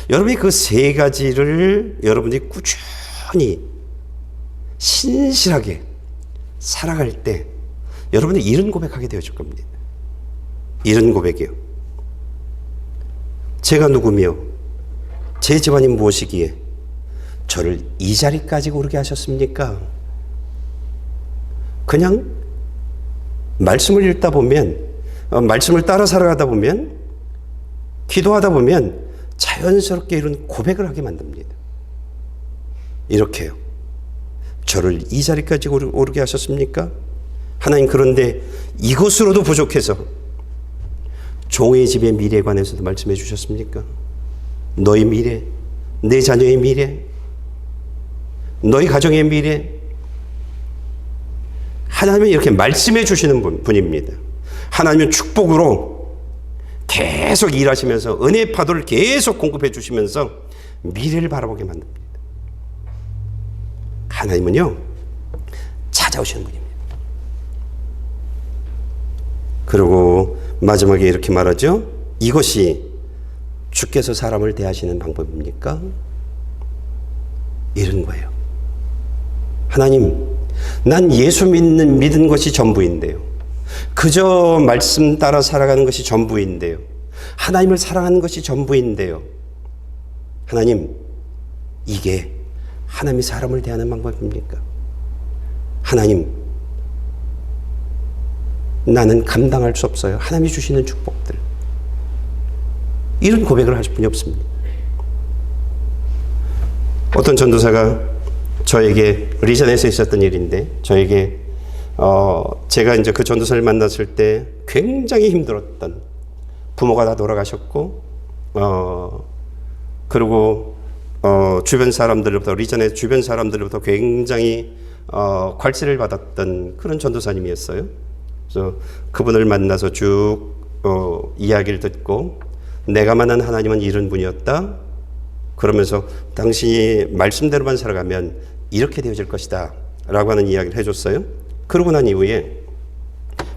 여러분이 그 세 가지를 여러분들이 꾸준히 신실하게 살아갈 때 여러분이 이런 고백하게 되어질 겁니다. 이런 고백이요. 제가 누구며 제 집안이 무엇이기에 저를 이 자리까지 오르게 하셨습니까? 그냥 말씀을 읽다 보면, 말씀을 따라 살아가다 보면, 기도하다 보면 자연스럽게 이런 고백을 하게 만듭니다. 이렇게요. 저를 이 자리까지 오르게 하셨습니까? 하나님, 그런데 이것으로도 부족해서 종의 집의 미래에 관해서도 말씀해 주셨습니까? 너의 미래, 내 자녀의 미래, 너희 가정의 미래, 하나님은 이렇게 말씀해 주시는 분입니다. 하나님은 축복으로 계속 일하시면서 은혜의 파도를 계속 공급해 주시면서 미래를 바라보게 만듭니다. 하나님은요, 찾아오시는 분입니다. 그리고 마지막에 이렇게 말하죠. 이것이 주께서 사람을 대하시는 방법입니까? 이런 거예요. 하나님, 난 예수 믿는 것이 전부인데요. 그저 말씀 따라 살아가는 것이 전부인데요. 하나님을 사랑하는 것이 전부인데요. 하나님, 이게 하나님이 사람을 대하는 방법입니까? 하나님, 나는 감당할 수 없어요. 하나님이 주시는 축복들. 이런 고백을 하실 분이 없습니다. 어떤 전도사가 저에게, 리전에서 있었던 일인데, 저에게 제가 이제 그 전도사를 만났을 때 굉장히 힘들었던, 부모가 다 돌아가셨고, 그리고 주변 사람들로부터, 리전의 주변 사람들로부터 굉장히 괄시를 받았던 그런 전도사님이었어요. 그래서 그분을 만나서 쭉 이야기를 듣고, 내가 만난 하나님은 이런 분이었다. 그러면서 당신이 말씀대로만 살아가면 이렇게 되어질 것이다 라고 하는 이야기를 해줬어요. 그러고 난 이후에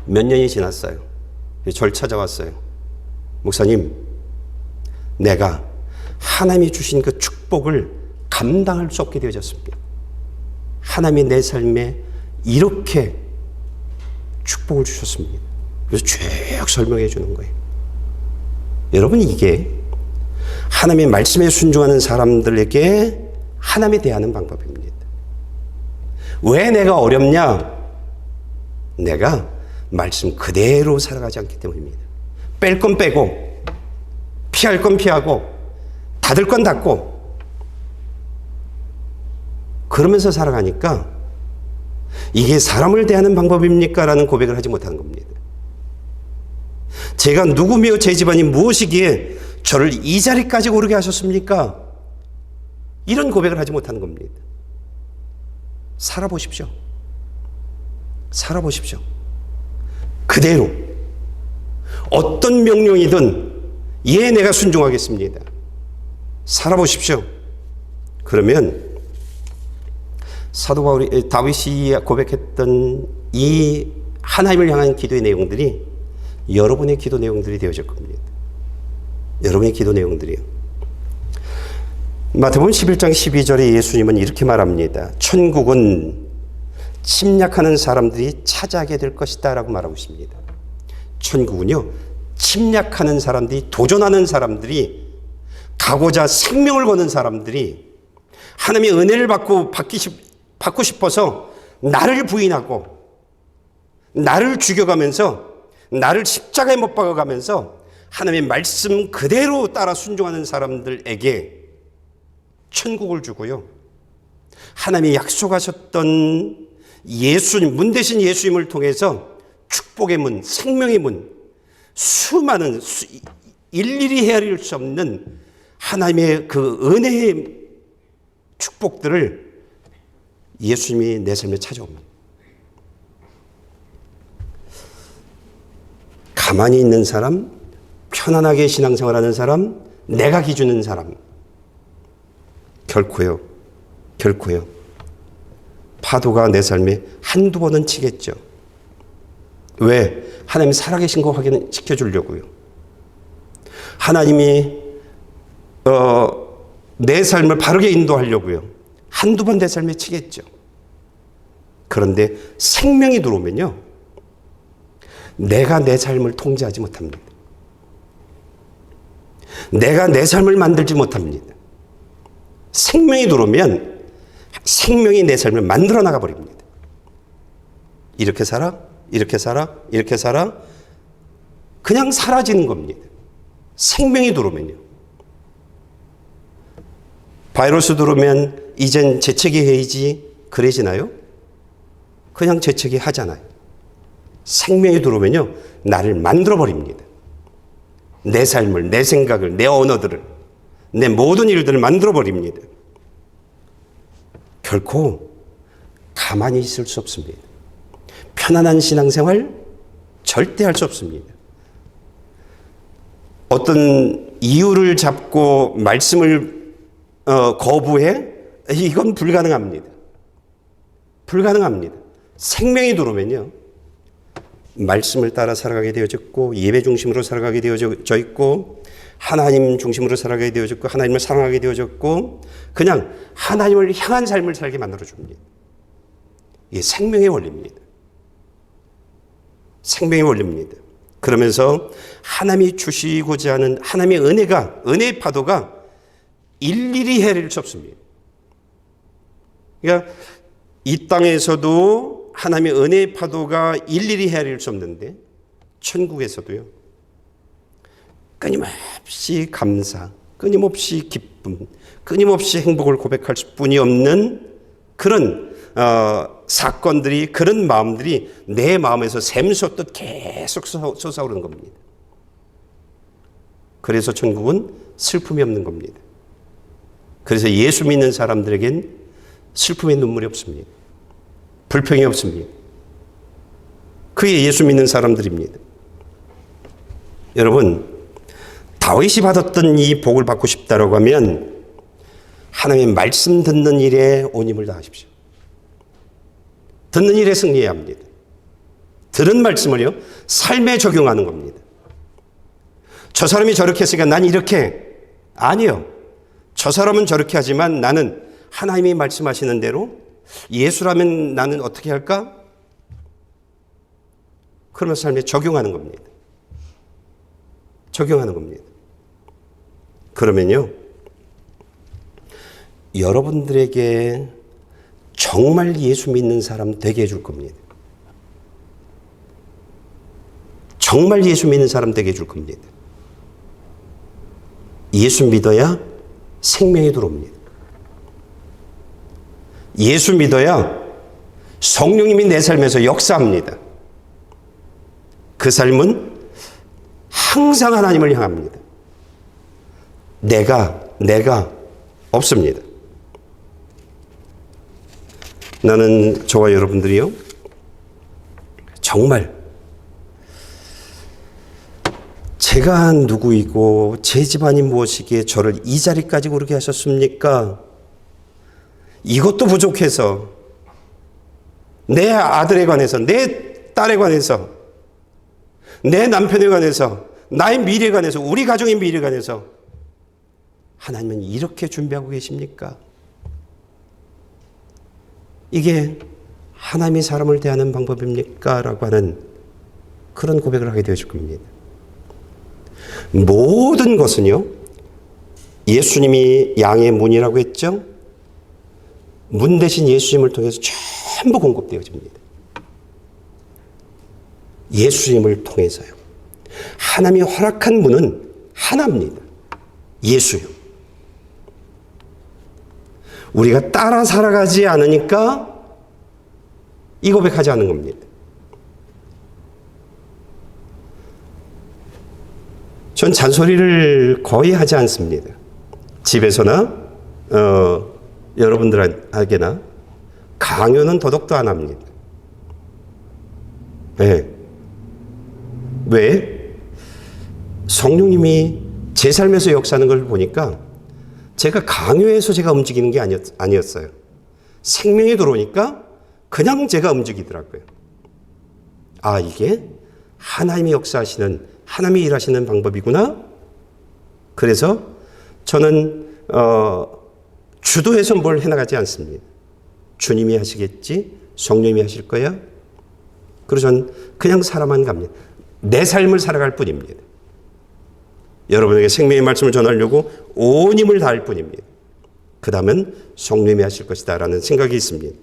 몇 년이 지났어요. 저를 찾아왔어요. 목사님, 내가 하나님이 주신 그 축복을 감당할 수 없게 되어졌습니다. 하나님이 내 삶에 이렇게 축복을 주셨습니다. 그래서 쭉 설명해 주는 거예요. 여러분, 이게 하나님의 말씀에 순종하는 사람들에게 하나님에 대하는 방법입니다. 왜 내가 어렵냐? 내가 말씀 그대로 살아가지 않기 때문입니다. 뺄 건 빼고, 피할 건 피하고, 닫을 건 닫고, 그러면서 살아가니까 이게 사람을 대하는 방법입니까? 라는 고백을 하지 못하는 겁니다. 제가 누구며 제 집안이 무엇이기에 저를 이 자리까지 오르게 하셨습니까? 이런 고백을 하지 못하는 겁니다. 살아보십시오. 살아보십시오. 그대로 어떤 명령이든 예, 내가 순종하겠습니다. 살아보십시오. 그러면 사도 바울이 다윗이 고백했던 이 하나님을 향한 기도의 내용들이 여러분의 기도 내용들이 되어질 겁니다. 여러분의 기도 내용들이요. 마태복음 11장 12절에 예수님은 이렇게 말합니다. 천국은 침략하는 사람들이 차지하게 될 것이다 라고 말하고 있습니다. 천국은요, 침략하는 사람들이, 도전하는 사람들이, 가고자 생명을 거는 사람들이 하나님의 은혜를 받고 싶어서 나를 부인하고 나를 죽여가면서 나를 십자가에 못 박아가면서 하나님의 말씀 그대로 따라 순종하는 사람들에게 천국을 주고요. 하나님이 약속하셨던 예수님, 문 대신 예수님을 통해서 축복의 문, 생명의 문, 수많은 일일이 헤아릴 수 없는 하나님의 그 은혜의 축복들을 예수님이 내 삶에 찾아옵니다. 가만히 있는 사람, 편안하게 신앙생활하는 사람, 내가 기준인 사람, 결코요. 파도가 내 삶에 한두 번은 치겠죠. 왜? 하나님이 살아계신 거 확인시켜 주려고요. 하나님이 내 삶을 바르게 인도하려고요. 한두 번 내 삶에 치겠죠. 그런데 생명이 들어오면요, 내가 내 삶을 통제하지 못합니다. 내가 내 삶을 만들지 못합니다. 생명이 들어오면 생명이 내 삶을 만들어 나가 버립니다. 이렇게 살아, 이렇게 살아, 이렇게 살아, 그냥 사라지는 겁니다. 생명이 들어오면요. 바이러스 들어오면 이젠 재채기 해야지 그래지나요? 그냥 재채기 하잖아요. 생명이 들어오면요, 나를 만들어 버립니다. 내 삶을, 내 생각을, 내 언어들을, 내 모든 일들을 만들어 버립니다. 결코 가만히 있을 수 없습니다. 편안한 신앙생활 절대 할 수 없습니다. 어떤 이유를 잡고 말씀을 거부해? 이건 불가능합니다. 불가능합니다. 생명이 들어오면요, 말씀을 따라 살아가게 되어졌고, 예배 중심으로 살아가게 되어져 있고, 하나님 중심으로 살아가게 되어졌고, 하나님을 사랑하게 되어졌고, 그냥 하나님을 향한 삶을 살게 만들어줍니다. 이게 생명의 원리입니다. 생명의 원리입니다. 그러면서 하나님이 주시고자 하는 하나님의 은혜의 파도가 일일이 헤아릴 수 없습니다. 그러니까 이 땅에서도 하나님의 은혜의 파도가 일일이 헤아릴 수 없는데, 천국에서도요, 끊임없이 감사, 끊임없이 기쁨, 끊임없이 행복을 고백할 수뿐이 없는 그런 사건들이, 그런 마음들이 내 마음에서 샘솟듯 계속 솟아오르는 겁니다. 그래서 천국은 슬픔이 없는 겁니다. 그래서 예수 믿는 사람들에겐 슬픔의 눈물이 없습니다. 불평이 없습니다. 그게 예수 믿는 사람들입니다. 여러분, 다윗이 받았던 이 복을 받고 싶다라고 하면 하나님의 말씀 듣는 일에 온 힘을 다하십시오. 듣는 일에 승리해야 합니다. 들은 말씀을요, 삶에 적용하는 겁니다. 저 사람이 저렇게 했으니까 난 이렇게. 아니요. 저 사람은 저렇게 하지만 나는 하나님이 말씀하시는 대로, 예수라면 나는 어떻게 할까? 그러면서 삶에 적용하는 겁니다. 적용하는 겁니다. 그러면요, 여러분들에게 정말 예수 믿는 사람 되게 해줄 겁니다. 정말 예수 믿는 사람 되게 해줄 겁니다. 예수 믿어야 생명이 들어옵니다. 예수 믿어야 성령님이 내 삶에서 역사합니다. 그 삶은 항상 하나님을 향합니다. 내가 없습니다. 나는 저와 여러분들이요, 정말 제가 누구이고 제 집안이 무엇이기에 저를 이 자리까지 오르게 하셨습니까? 이것도 부족해서 내 아들에 관해서, 내 딸에 관해서, 내 남편에 관해서, 나의 미래에 관해서, 우리 가정의 미래에 관해서 하나님은 이렇게 준비하고 계십니까? 이게 하나님이 사람을 대하는 방법입니까? 라고 하는 그런 고백을 하게 되어질 겁니다. 모든 것은요, 예수님이 양의 문이라고 했죠? 문 대신 예수님을 통해서 전부 공급되어집니다. 예수님을 통해서요. 하나님이 허락한 문은 하나입니다. 예수요. 우리가 따라 살아가지 않으니까 이 고백하지 않는 겁니다. 전 잔소리를 거의 하지 않습니다. 집에서나 여러분들에게나 강요는 더더욱도 안 합니다. 네. 왜? 성령님이 제 삶에서 역사하는 걸 보니까 제가 강요해서 제가 움직이는 게 아니었어요. 생명이 들어오니까 그냥 제가 움직이더라고요. 아, 이게 하나님이 역사하시는, 하나님이 일하시는 방법이구나. 그래서 저는 주도해서 뭘 해나가지 않습니다. 주님이 하시겠지, 성령님이 하실 거야. 그래서 저는 그냥 살아만 갑니다. 내 삶을 살아갈 뿐입니다. 여러분에게 생명의 말씀을 전하려고 온 힘을 다할 뿐입니다. 그 다음은 성령님이 하실 것이다 라는 생각이 있습니다.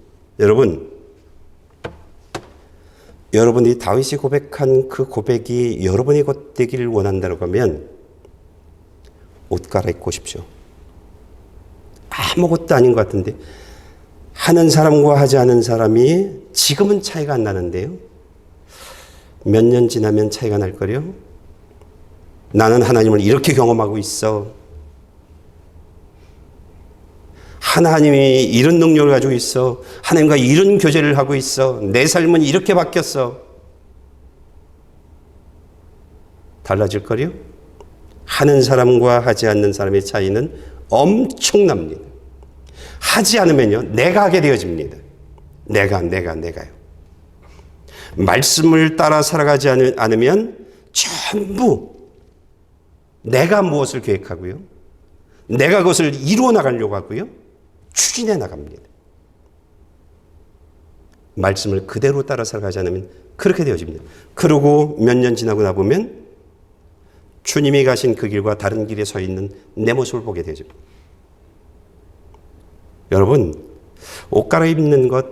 여러분이 다윗이 고백한 그 고백이 여러분의 것 되기를 원한다고 하면 옷 갈아입고 오십시오. 아무것도 아닌 것 같은데 하는 사람과 하지 않은 사람이 지금은 차이가 안 나는데요. 몇 년 지나면 차이가 날 거요. 나는 하나님을 이렇게 경험하고 있어. 하나님이 이런 능력을 가지고 있어. 하나님과 이런 교제를 하고 있어. 내 삶은 이렇게 바뀌었어. 달라질 거요? 하는 사람과 하지 않는 사람의 차이는 엄청납니다. 하지 않으면요, 내가 하게 되어집니다. 내가요. 말씀을 따라 살아가지 않으면 전부 내가 무엇을 계획하고요, 내가 그것을 이루어 나가려고 하고요, 추진해 나갑니다. 말씀을 그대로 따라 살아가지 않으면 그렇게 되어집니다. 그러고 몇 년 지나고 나보면 주님이 가신 그 길과 다른 길에 서 있는 내 모습을 보게 되죠. 여러분, 옷 갈아입는 것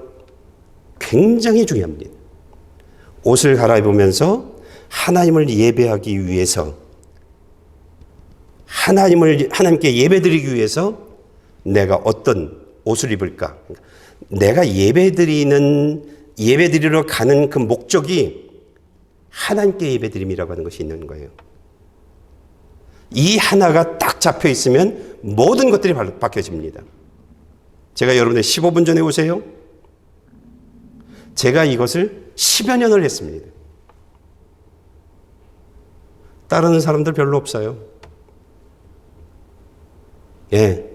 굉장히 중요합니다. 옷을 갈아입으면서 하나님을 예배하기 위해서, 하나님께 예배드리기 위해서 내가 어떤 옷을 입을까? 내가 예배드리러 가는 그 목적이 하나님께 예배드림이라고 하는 것이 있는 거예요. 이 하나가 딱 잡혀 있으면 모든 것들이 바뀌어집니다. 제가 여러분들 15분 전에 오세요. 제가 이것을 10여 년을 했습니다. 따르는 사람들 별로 없어요. 예.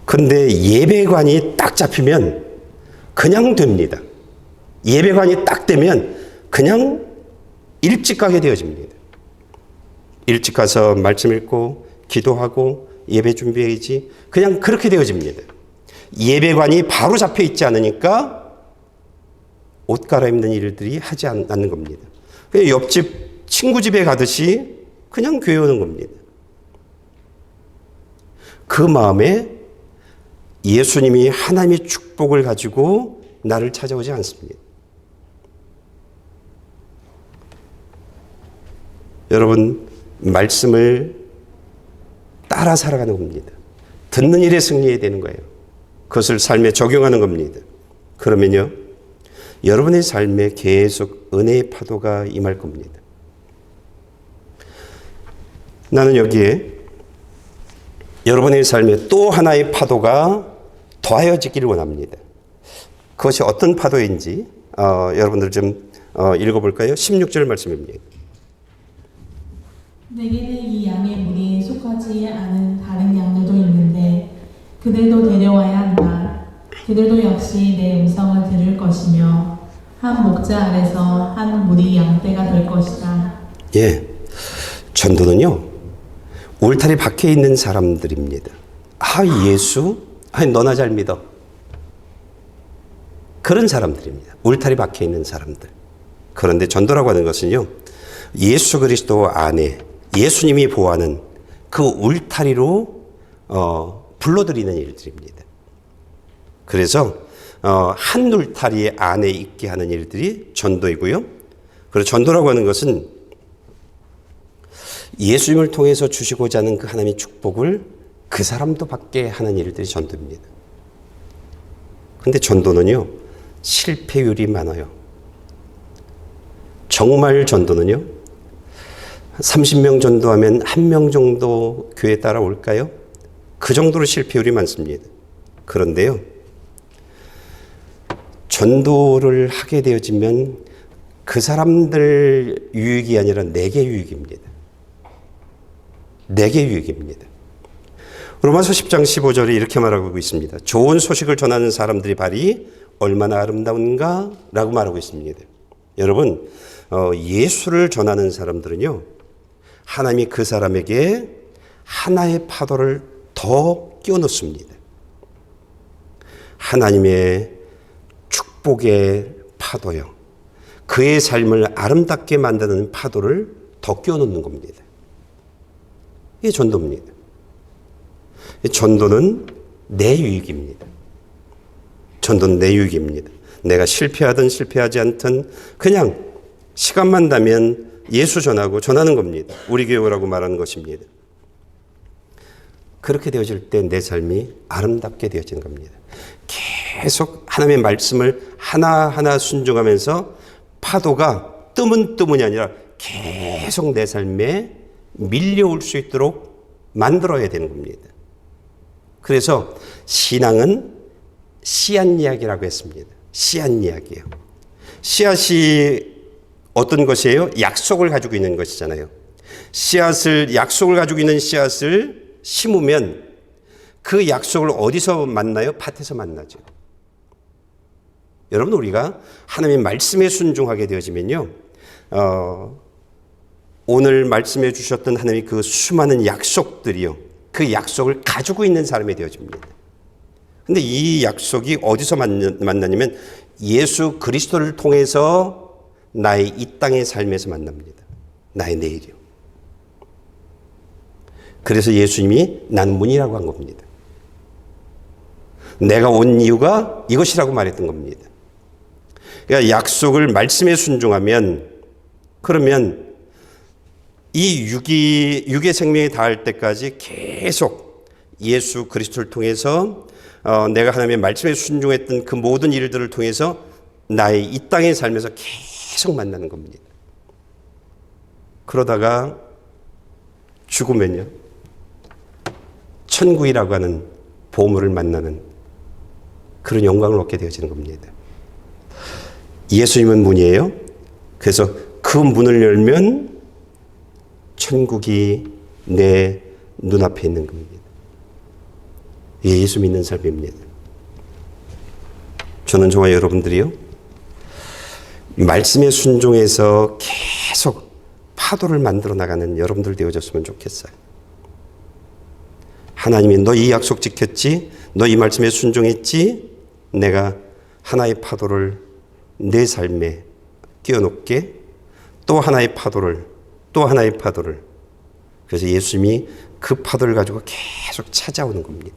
근데 예배관이 딱 잡히면 그냥 됩니다. 예배관이 딱 되면 그냥 일찍 가게 되어집니다. 일찍 가서 말씀 읽고 기도하고 예배 준비해야지, 그냥 그렇게 되어집니다. 예배관이 바로 잡혀 있지 않으니까 옷 갈아입는 일들이 하지 않는 겁니다. 그냥 옆집 친구 집에 가듯이 그냥 교회 오는 겁니다. 그 마음에 예수님이 하나님의 축복을 가지고 나를 찾아오지 않습니다. 여러분, 말씀을 따라 살아가는 겁니다. 듣는 일에 승리해야 되는 거예요. 그것을 삶에 적용하는 겁니다. 그러면요, 여러분의 삶에 계속 은혜의 파도가 임할 겁니다. 나는 여기에 여러분의 삶에 또 하나의 파도가 더하여지기를 원합니다. 그것이 어떤 파도인지 여러분들 좀 읽어볼까요? 16절 말씀입니다. 내게는 이 양의 무리에 속하지 않은 다른 양들도 있는데 그들도 데려와야 한다. 그들도 역시 내 음성을 들을 것이며 한 목자 아래서 한 무리 양떼가 될 것이다. 예, 전도는요, 울타리 밖에 있는 사람들입니다. 예수? 너나 잘 믿어. 그런 사람들입니다. 울타리 밖에 있는 사람들. 그런데 전도라고 하는 것은요, 예수 그리스도 안에 예수님이 보호하는 그 울타리로 불러들이는 일들입니다. 그래서 한 울타리 안에 있게 하는 일들이 전도이고요. 그리고 전도라고 하는 것은 예수님을 통해서 주시고자 하는 그 하나님의 축복을 그 사람도 받게 하는 일들이 전도입니다. 그런데 전도는요, 실패율이 많아요. 정말 전도는요, 30명 전도하면 1명 정도 교회에 따라올까요? 그 정도로 실패율이 많습니다. 그런데요, 전도를 하게 되어지면 그 사람들 유익이 아니라 내게 유익입니다. 내게 유익입니다. 로마서 10장 15절에 이렇게 말하고 있습니다. 좋은 소식을 전하는 사람들의 발이 얼마나 아름다운가? 라고 말하고 있습니다. 여러분, 예수를 전하는 사람들은요, 하나님이 그 사람에게 하나의 파도를 더 끼워넣습니다. 하나님의 축복의 파도요. 그의 삶을 아름답게 만드는 파도를 더 끼워넣는 겁니다. 이게 전도입니다. 전도는 내 유익입니다. 전도는 내 유익입니다. 내가 실패하든 실패하지 않든 그냥 시간만 나면 예수 전하고 전하는 겁니다. 우리 교회라고 말하는 것입니다. 그렇게 되어질 때 내 삶이 아름답게 되어지는 겁니다. 계속 하나님의 말씀을 하나하나 순종하면서 파도가 뜨문뜨문이 아니라 계속 내 삶에 밀려올 수 있도록 만들어야 되는 겁니다. 그래서 신앙은 씨앗 이야기라고 했습니다. 씨앗 이야기예요. 씨앗이 어떤 것이에요? 약속을 가지고 있는 것이잖아요. 약속을 가지고 있는 씨앗을 심으면 그 약속을 어디서 만나요? 밭에서 만나죠. 여러분, 우리가 하나님의 말씀에 순종하게 되어지면요, 오늘 말씀해 주셨던 하나님의 그 수많은 약속들이요, 그 약속을 가지고 있는 사람이 되어집니다. 근데 이 약속이 어디서 만나냐면 예수 그리스도를 통해서 나의 이 땅의 삶에서 만납니다. 나의 내일이요. 그래서 예수님이 난 문이라고 한 겁니다. 내가 온 이유가 이것이라고 말했던 겁니다. 그러니까 약속을 말씀에 순종하면, 그러면 이 육의 생명이 닿을 때까지 계속 예수 그리스도를 통해서 내가 하나님의 말씀에 순종했던 그 모든 일들을 통해서 나의 이 땅의 삶에서 계속 만나는 겁니다. 그러다가 죽으면요, 천국이라고 하는 보물을 만나는 그런 영광을 얻게 되어지는 겁니다. 예수님은 문이에요. 그래서 그 문을 열면 천국이 내 눈앞에 있는 겁니다. 예수 믿는 삶입니다. 저와 여러분들이요, 말씀에 순종해서 계속 파도를 만들어 나가는 여러분들 되어졌으면 좋겠어요. 하나님이 너 이 약속 지켰지? 너 이 말씀에 순종했지? 내가 하나의 파도를 내 삶에 띄워놓게, 또 하나의 파도를, 또 하나의 파도를. 그래서 예수님이 그 파도를 가지고 계속 찾아오는 겁니다.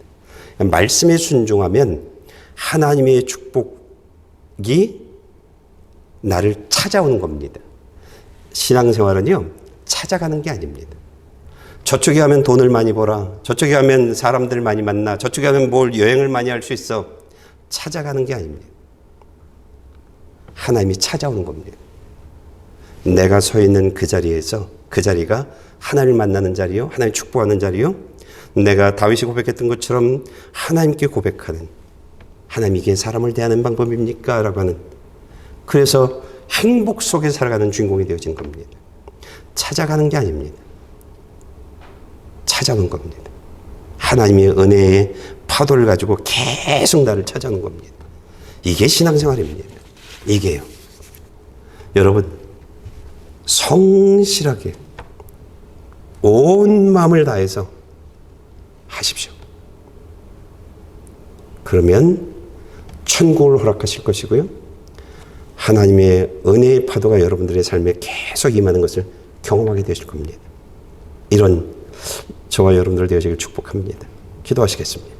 말씀에 순종하면 하나님의 축복이 나를 찾아오는 겁니다. 신앙생활은요, 찾아가는 게 아닙니다. 저쪽에 하면 돈을 많이 벌어. 저쪽에 하면 사람들 많이 만나. 저쪽에 하면 뭘 여행을 많이 할 수 있어. 찾아가는 게 아닙니다. 하나님이 찾아오는 겁니다. 내가 서 있는 그 자리에서, 그 자리가 하나님을 만나는 자리요, 하나님 축복하는 자리요, 내가 다윗이 고백했던 것처럼 하나님께 고백하는, 하나님 이게 사람을 대하는 방법입니까? 라고 하는, 그래서 행복 속에 살아가는 주인공이 되어진 겁니다. 찾아가는 게 아닙니다. 찾아오는 겁니다. 하나님의 은혜의 파도를 가지고 계속 나를 찾아오는 겁니다. 이게 신앙생활입니다. 이게요. 여러분, 성실하게 온 마음을 다해서 하십시오. 그러면 천국을 허락하실 것이고요. 하나님의 은혜의 파도가 여러분들의 삶에 계속 임하는 것을 경험하게 되실 겁니다. 이런 저와 여러분들 되어지길 축복합니다. 기도하시겠습니다.